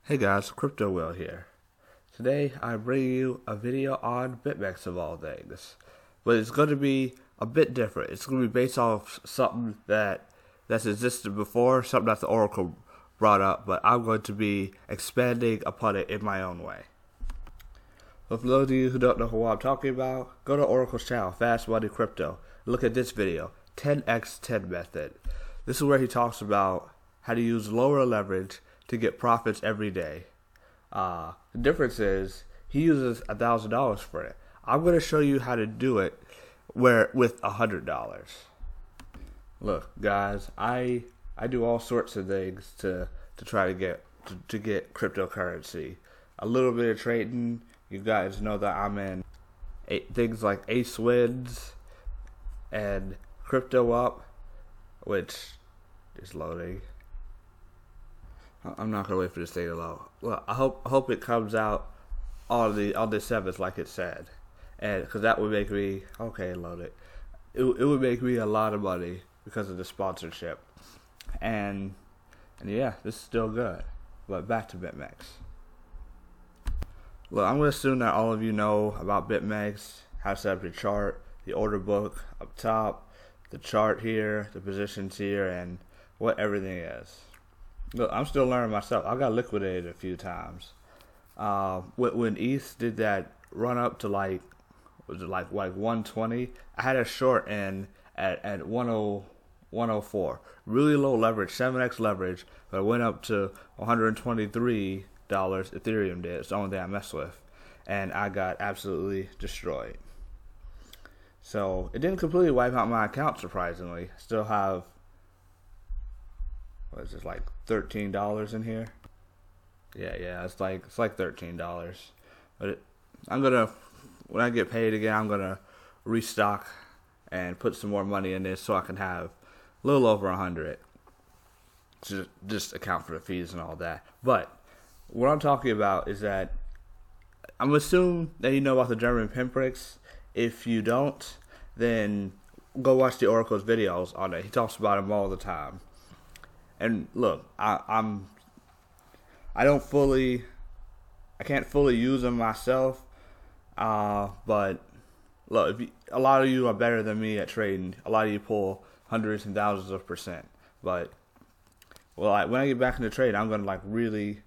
Hey guys, Crypto Will here. Today I bring you a video on Bitmex of all things, but it's going to be a bit different. It's going to be based off something that's existed before, something that the Oracle brought up, but I'm going to be expanding upon it in my own way. So for those of you who don't know what I'm talking about, go to Oracle's channel, Fast Money Crypto. Look at this video, 10x10 method. This is where he talks about how to use lower leverage to get profits every day. The difference is he uses $1,000 for it. I'm going to show you how to do it with $100. Look, guys, I do all sorts of things to try to get cryptocurrency. A little bit of trading. You guys know that I'm in things like Ace Wins and Crypto Up, which is loading. I'm not gonna wait for this thing to load. Well, I hope it comes out on the 7th like it said, and because that would make me load it. It would make me a lot of money because of the sponsorship, and yeah, this is still good. But back to Bitmex. Look, I'm gonna assume that all of you know about Bitmex, how to set up your chart, the order book up top, the chart here, the positions here, and what everything is. Look, I'm still learning myself. I got liquidated a few times. When ETH did that run up to like 120, I had a short in at 104. Really low leverage, 7x leverage, but it went up to $123. Ethereum did. It's the only thing I messed with, and I got absolutely destroyed. So it didn't completely wipe out my account, surprisingly. Still have, what is this, like $13 in here? Yeah, it's like $13. But when I get paid again, I'm gonna restock and put some more money in this so I can have a little over 100. Just account for the fees and all that. But what I'm talking about is that I'm assuming that you know about the German pinpricks. If you don't, then go watch the Oracle's videos on it. He talks about them all the time. And look, I can't fully use them myself. But look, a lot of you are better than me at trading. A lot of you pull hundreds and thousands of %. But when I get back into trade, I'm gonna really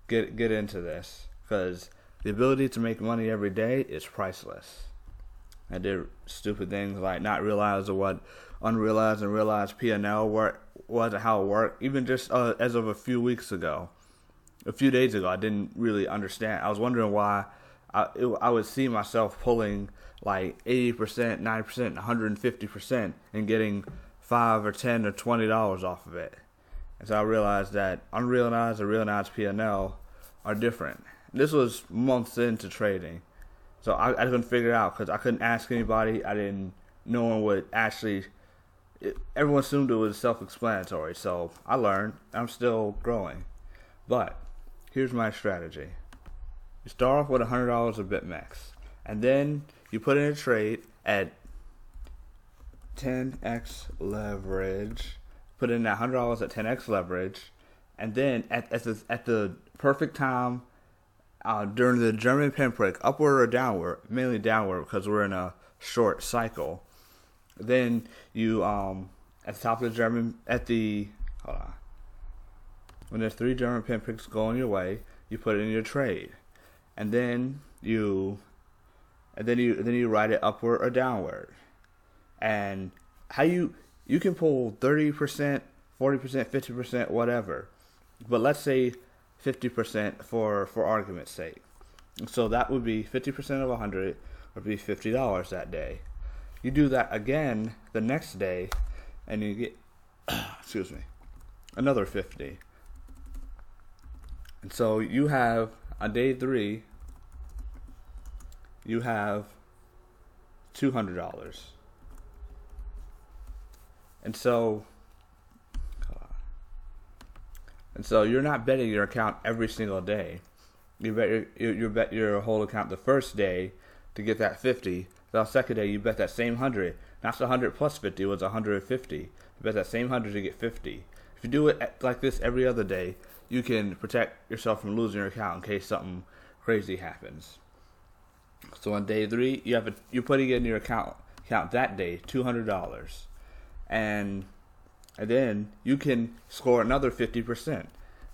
get into this, because the ability to make money every day is priceless. I did stupid things like not realize what unrealized and realized P&L was and how it worked. Even just as of a few days ago, I didn't really understand. I was wondering why I would see myself pulling like 80%, 90%, 150% and getting $5 or $10 or $20 off of it. And so I realized that unrealized and realized P&L are different. This was months into trading. So I couldn't figure it out because I couldn't ask anybody. No one would actually. Everyone assumed it was self-explanatory. So I learned. I'm still growing. But here's my strategy. You start off with $100 of Bitmex, and then you put in a trade at 10x leverage. Put in that $100 at 10x leverage, and then at the perfect time. During the German pinprick, upward or downward, mainly downward because we're in a short cycle. Then you at the top of the German when there's 3 German pinpricks going your way, you put it in your trade, and then you write it upward or downward, and how you can pull 30%, 40%, 50%, whatever, but let's say 50% for argument's sake. So that would be 50% of 100 would be $50 that day. You do that again the next day, and you get another 50. And so you have on day 3, you have $200. And so you're not betting your account every single day. You bet your whole account the first day to get that 50. The second day you bet that same 100. Not the 100 plus 50, it was 150. You bet that same 100 to get 50. If you do it like this every other day, you can protect yourself from losing your account in case something crazy happens. So on day 3, you're putting in your account that day $200, and then you can score another 50%.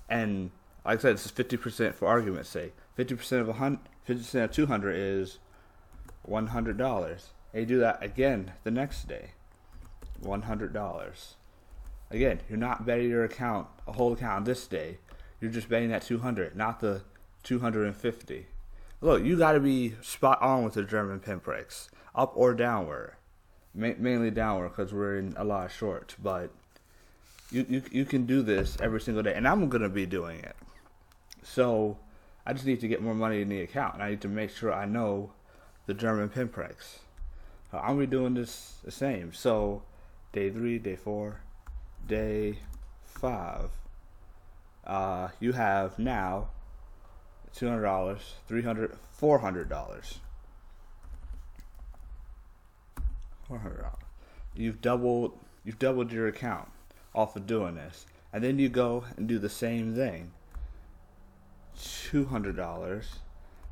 And like I said, this is 50% for argument's sake. 50% of 50% of 200 is $100. And you do that again the next day, $100. Again, you're not betting your account, a whole account this day. You're just betting that 200, not the 250. Look, you got to be spot on with the German pinpricks, up or downward. Mainly downward because we're in a lot of shorts, but you can do this every single day, and I'm going to be doing it. So I just need to get more money in the account, and I need to make sure I know the German pinpricks. I'm going to be doing this the same. So day 3, day 4, day 5, you have now $200, $300, $400. $400. You've doubled your account off of doing this, and then you go and do the same thing. $200,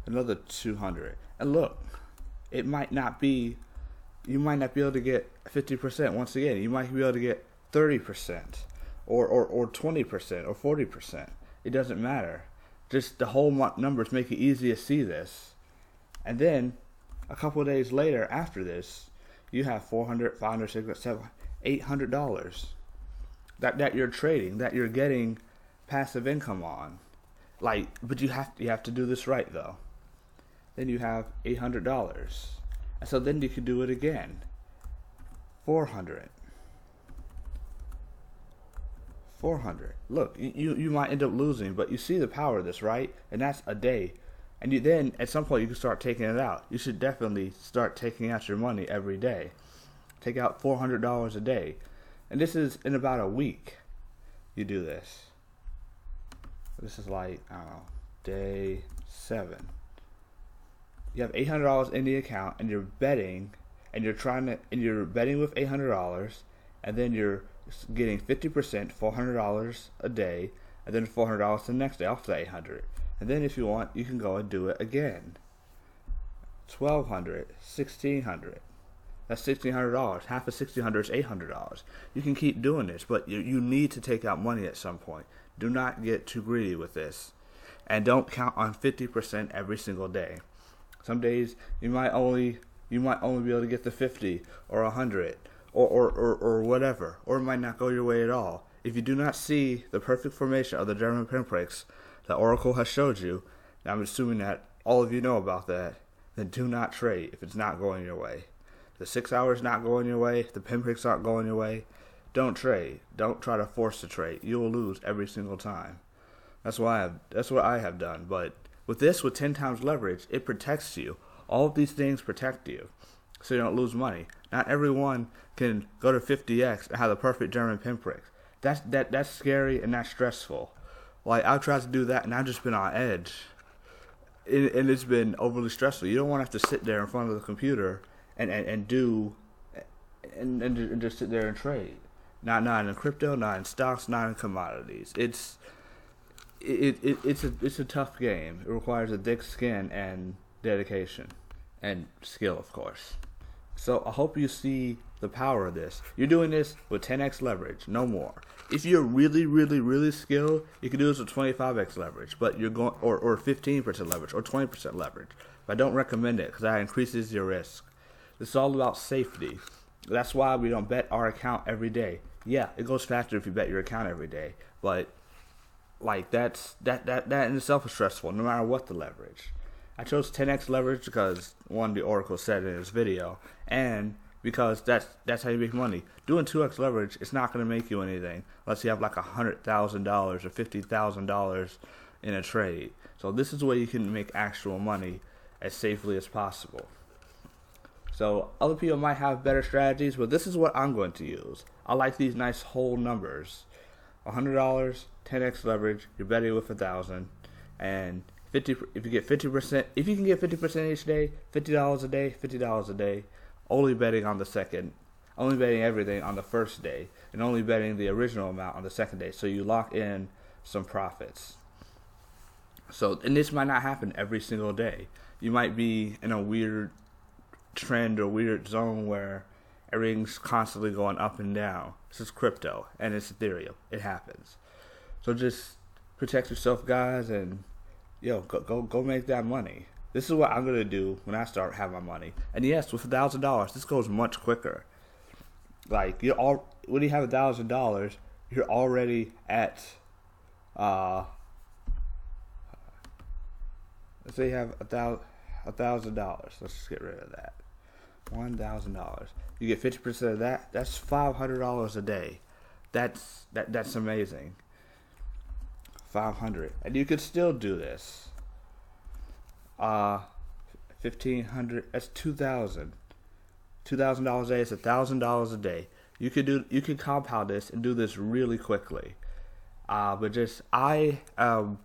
another $200, and look, you might not be able to get 50%. Once again, you might be able to get 30%, or 20%, or 40%. It doesn't matter. Just the whole numbers make it easy to see this, and then a couple of days later, after this, you have $400, $500, $600, $700, $800 that you're trading, that you're getting passive income on. But you have to do this right though. Then you have $800, and so then you can do it again. $400. Look, you might end up losing, but you see the power of this, right? And that's a day. And then at some point you can start taking it out. You should definitely start taking out your money every day. Take out $400 a day. And this is in about a week you do this. This is like, I don't know, day 7. You have $800 in the account, and you're betting, and you're betting with $800, and then you're getting 50%, $400 a day, and then $400 the next day off the $800. And then if you want, you can go and do it again. $1,200, $1,600. That's $1,600. Half of $1,600 is $800. You can keep doing this, but you need to take out money at some point. Do not get too greedy with this, and don't count on 50% every single day. Some days you might only be able to get the 50 or 100 or whatever, or it might not go your way at all. If you do not see the perfect formation of the German pinpricks that Oracle has showed you, and I'm assuming that all of you know about that, then do not trade if it's not going your way. The 6 hours not going your way, the pinpricks aren't going your way, don't trade. Don't try to force the trade. You will lose every single time. That's what I have done. But with 10 times leverage, it protects you. All of these things protect you, so you don't lose money. Not everyone can go to 50x and have the perfect German pinprick. That's scary and that's stressful. Like, I've tried to do that, and I've just been on edge. And it's been overly stressful. You don't want to have to sit there in front of the computer and just sit there and trade. Not in crypto, not in stocks, not in commodities. It's a tough game. It requires a thick skin and dedication and skill, of course. So I hope you see the power of this. You're doing this with 10x leverage, no more. If you're really, really, really skilled, you can do this with 25x leverage, but you're going or 15% leverage or 20% leverage. But I don't recommend it because that increases your risk. This is all about safety. That's why we don't bet our account every day. Yeah, it goes faster if you bet your account every day, but like that in itself is stressful, no matter what the leverage. I chose 10x leverage because one, the Oracle said in his video, and because that's how you make money. Doing 2x leverage, it's not going to make you anything unless you have like $100,000 or $50,000 in a trade. So this is where you can make actual money as safely as possible. So other people might have better strategies, but this is what I'm going to use. I like these nice whole numbers. $100, 10x leverage, you're betting with 1,000, and 50. If you get 50%, if you can get 50% each day, $50 a day, $50 a day. Only betting on the second, only betting everything on the first day, and only betting the original amount on the second day. So you lock in some profits. So, and this might not happen every single day. You might be in a weird trend or weird zone where everything's constantly going up and down. This is crypto and it's Ethereum. It happens. So just protect yourself, guys, and go make that money. This is what I'm gonna do when I start having my money. And yes, with $1,000, this goes much quicker. Like when you have $1,000, you're already at let's say you have $1,000. Let's just get rid of that. $1,000. You get 50% of that. That's $500 a day. That's amazing. 500, and you could still do this. 1,500. That's $2,000. $2,000 a day. It's $1,000 a day. You can compound this and do this really quickly. But just I am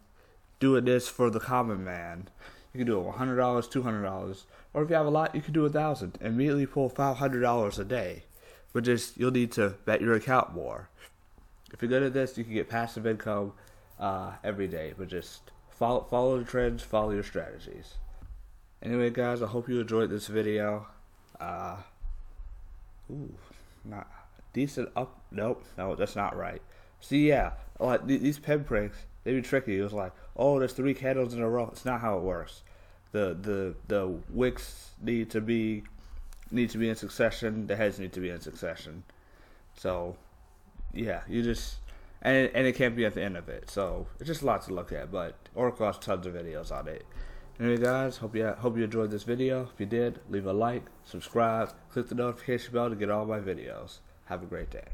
doing this for the common man. You can do it $100, $200, or if you have a lot, you can do 1,000. Immediately pull $500 a day. But just you'll need to bet your account more. If you're good at this, you can get passive income every day. But just follow the trends, follow your strategies. Anyway, guys, I hope you enjoyed this video. Not decent up. Nope, no, that's not right. See, yeah, like these pinpricks, they be tricky. It was like, oh, there's 3 candles in a row. It's not how it works. The wicks need to be in succession. The heads need to be in succession. So, yeah, you just and it can't be at the end of it. So it's just a lot to look at. But Oracle has tons of videos on it. Anyway, guys, hope you enjoyed this video. If you did, leave a like, subscribe, click the notification bell to get all my videos. Have a great day.